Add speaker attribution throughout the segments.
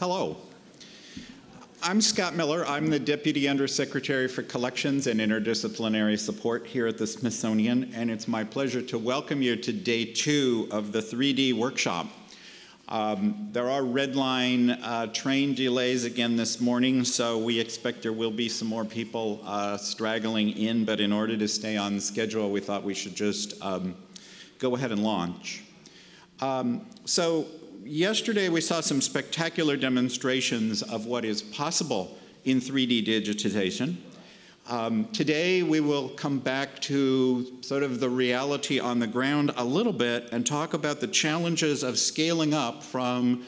Speaker 1: Hello. I'm Scott Miller. I'm the Deputy Undersecretary for Collections and Interdisciplinary Support here at the Smithsonian, and it's my pleasure to welcome you to day 2 of the 3D workshop. There are red line train delays again this morning, so we expect there will be some more people straggling in, but in order to stay on schedule, we thought we should just go ahead and launch. Yesterday we saw some spectacular demonstrations of what is possible in 3D digitization. Today we will come back to sort of the reality on the ground a little bit and talk about the challenges of scaling up from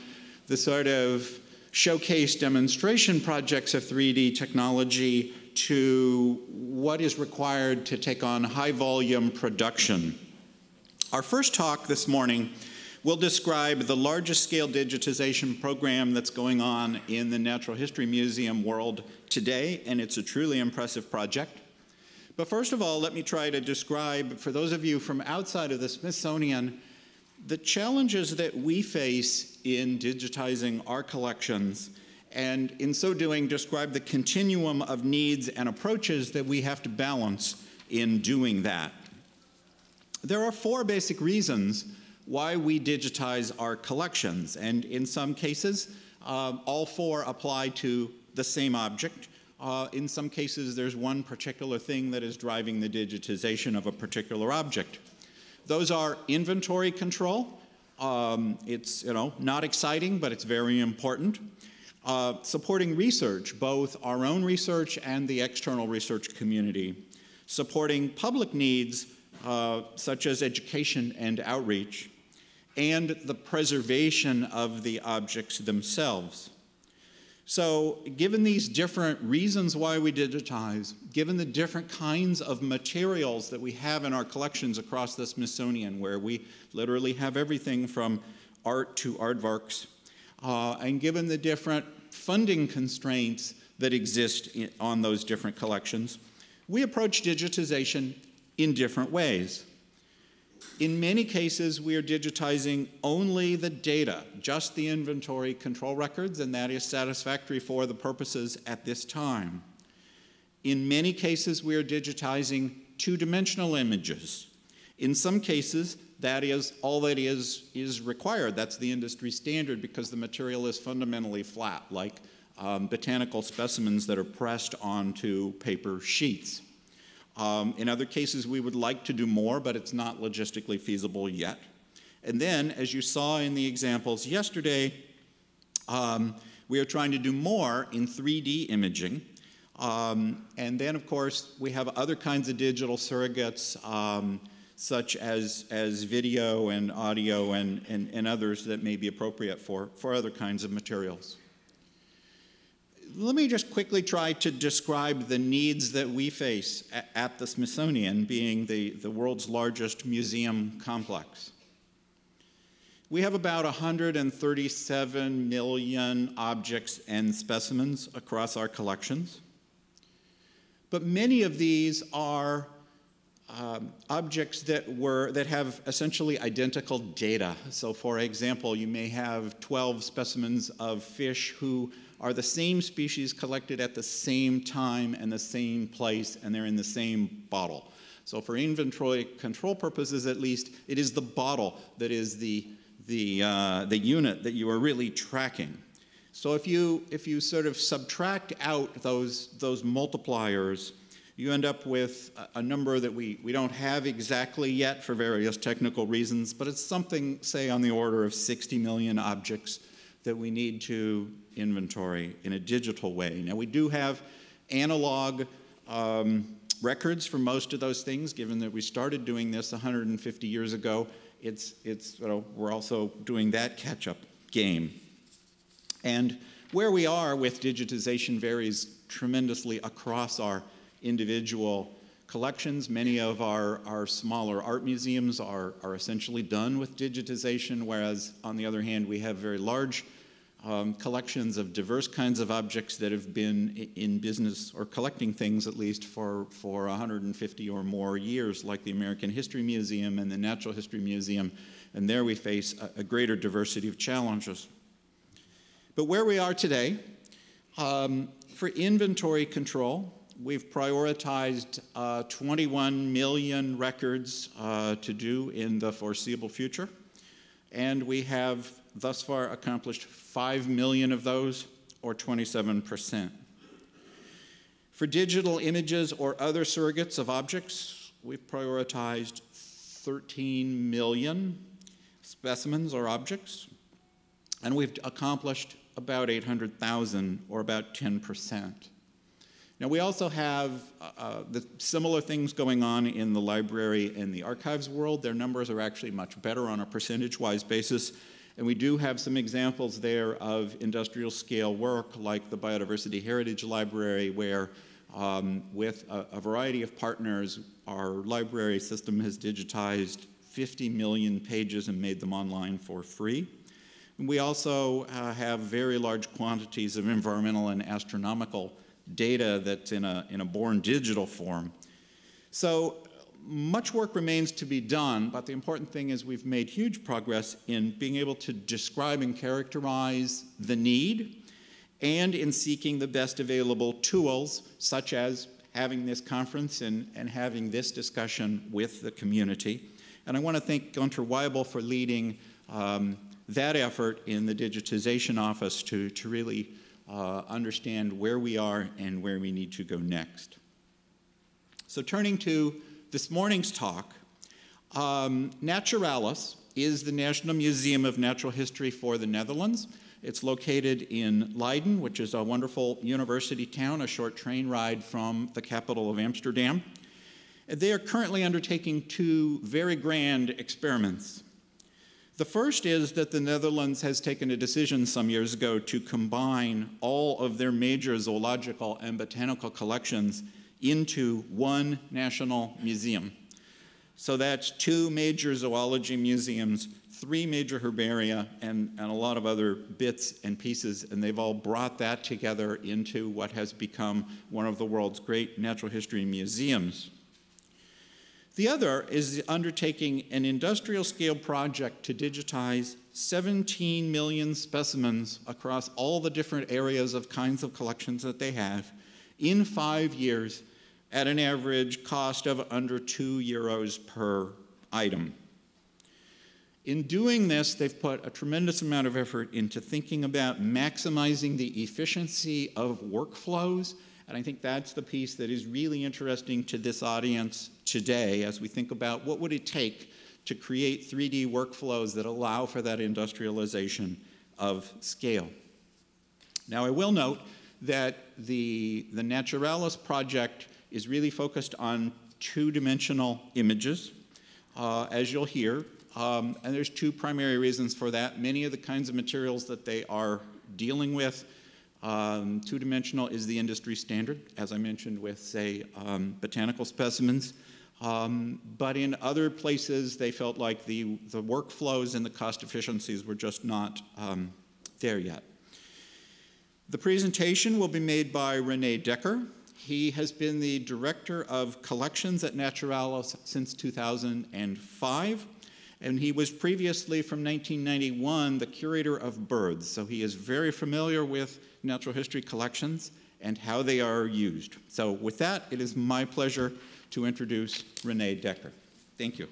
Speaker 1: the sort of showcase demonstration projects of 3D technology to what is required to take on high volume production. Our first talk this morning will describe the largest scale digitization program that's going on in the Natural History Museum world today, and it's a truly impressive project. But first of all, let me try to describe, for those of you from outside of the Smithsonian, the challenges that we face in digitizing our collections, and in so doing, describe the continuum of needs and approaches that we have to balance in doing that. There are 4 basic reasons why we digitize our collections, and in some cases, all 4 apply to the same object. In some cases, there's one particular thing that is driving the digitization of a particular object. Those are inventory control. It's not exciting, but it's very important. Supporting research, both our own research and the external research community. Supporting public needs, such as education and outreach, and the preservation of the objects themselves. So, given these different reasons why we digitize, given the different kinds of materials that we have in our collections across the Smithsonian, where we literally have everything from art to aardvarks, and given the different funding constraints that exist on those different collections, we approach digitization in different ways. In many cases, we are digitizing only the data, just the inventory control records, and that is satisfactory for the purposes at this time. In many cases, we are digitizing 2-dimensional images. In some cases, that is all that is required. That's the industry standard because the material is fundamentally flat, like botanical specimens that are pressed onto paper sheets. In other cases, we would like to do more, but it's not logistically feasible yet. And then, as you saw in the examples yesterday, we are trying to do more in 3D imaging. And then, of course, we have other kinds of digital surrogates, such as video and audio and others that may be appropriate for other kinds of materials. Let me just quickly try to describe the needs that we face at the Smithsonian, being the world's largest museum complex. We have about 137 million objects and specimens across our collections, but many of these are objects that have essentially identical data. So, for example, you may have 12 specimens of fish who are the same species collected at the same time and the same place, and they're in the same bottle. So for inventory control purposes, at least, it is the bottle that is the unit that you are really tracking. So if you sort of subtract out those multipliers, you end up with a number that we don't have exactly yet for various technical reasons, but it's something, say, on the order of 60 million objects that we need to inventory in a digital way. Now, we do have analog records for most of those things, given that we started doing this 150 years ago. We're also doing that catch-up game. And where we are with digitization varies tremendously across our individual collections. Many of our smaller art museums are essentially done with digitization, whereas on the other hand, we have very large collections of diverse kinds of objects that have been in business, or collecting things at least, for 150 or more years, like the American History Museum and the Natural History Museum, and there we face a greater diversity of challenges. But where we are today, for inventory control, we've prioritized 21 million records to do in the foreseeable future. And we have thus far accomplished 5 million of those, or 27%. For digital images or other surrogates of objects, we've prioritized 13 million specimens or objects, and we've accomplished about 800,000, or about 10%. Now, we also have the similar things going on in the library and the archives world. Their numbers are actually much better on a percentage-wise basis, and we do have some examples there of industrial scale work, like the Biodiversity Heritage Library, where with a variety of partners, our library system has digitized 50 million pages and made them online for free. And we also have very large quantities of environmental and astronomical data that's in a born digital form. So much work remains to be done, but the important thing is we've made huge progress in being able to describe and characterize the need, and in seeking the best available tools, such as having this conference and having this discussion with the community. And I want to thank Gunter Weibel for leading that effort in the Digitization Office to really understand where we are and where we need to go next. So turning to this morning's talk, Naturalis is the National Museum of Natural History for the Netherlands. It's located in Leiden, which is a wonderful university town, a short train ride from the capital of Amsterdam. They are currently undertaking two very grand experiments. The first is that the Netherlands has taken a decision some years ago to combine all of their major zoological and botanical collections into one national museum. So that's 2 major zoology museums, 3 major herbaria, and a lot of other bits and pieces, and they've all brought that together into what has become one of the world's great natural history museums. The other is undertaking an industrial-scale project to digitize 17 million specimens across all the different areas of kinds of collections that they have in 5 years at an average cost of under €2 per item. In doing this, they've put a tremendous amount of effort into thinking about maximizing the efficiency of workflows. And I think that's the piece that is really interesting to this audience today as we think about what would it take to create 3D workflows that allow for that industrialization of scale. Now, I will note that the Naturalis project is really focused on 2-dimensional images, as you'll hear. And there's 2 primary reasons for that. Many of the kinds of materials that they are dealing with, 2-dimensional is the industry standard, as I mentioned with, say, botanical specimens. But in other places, they felt like the workflows and the cost efficiencies were just not there yet. The presentation will be made by René Dekker. He has been the Director of Collections at Naturalis since 2005. And he was previously, from 1991, the curator of birds. So he is very familiar with natural history collections and how they are used. So with that, it is my pleasure to introduce René Dekker. Thank you.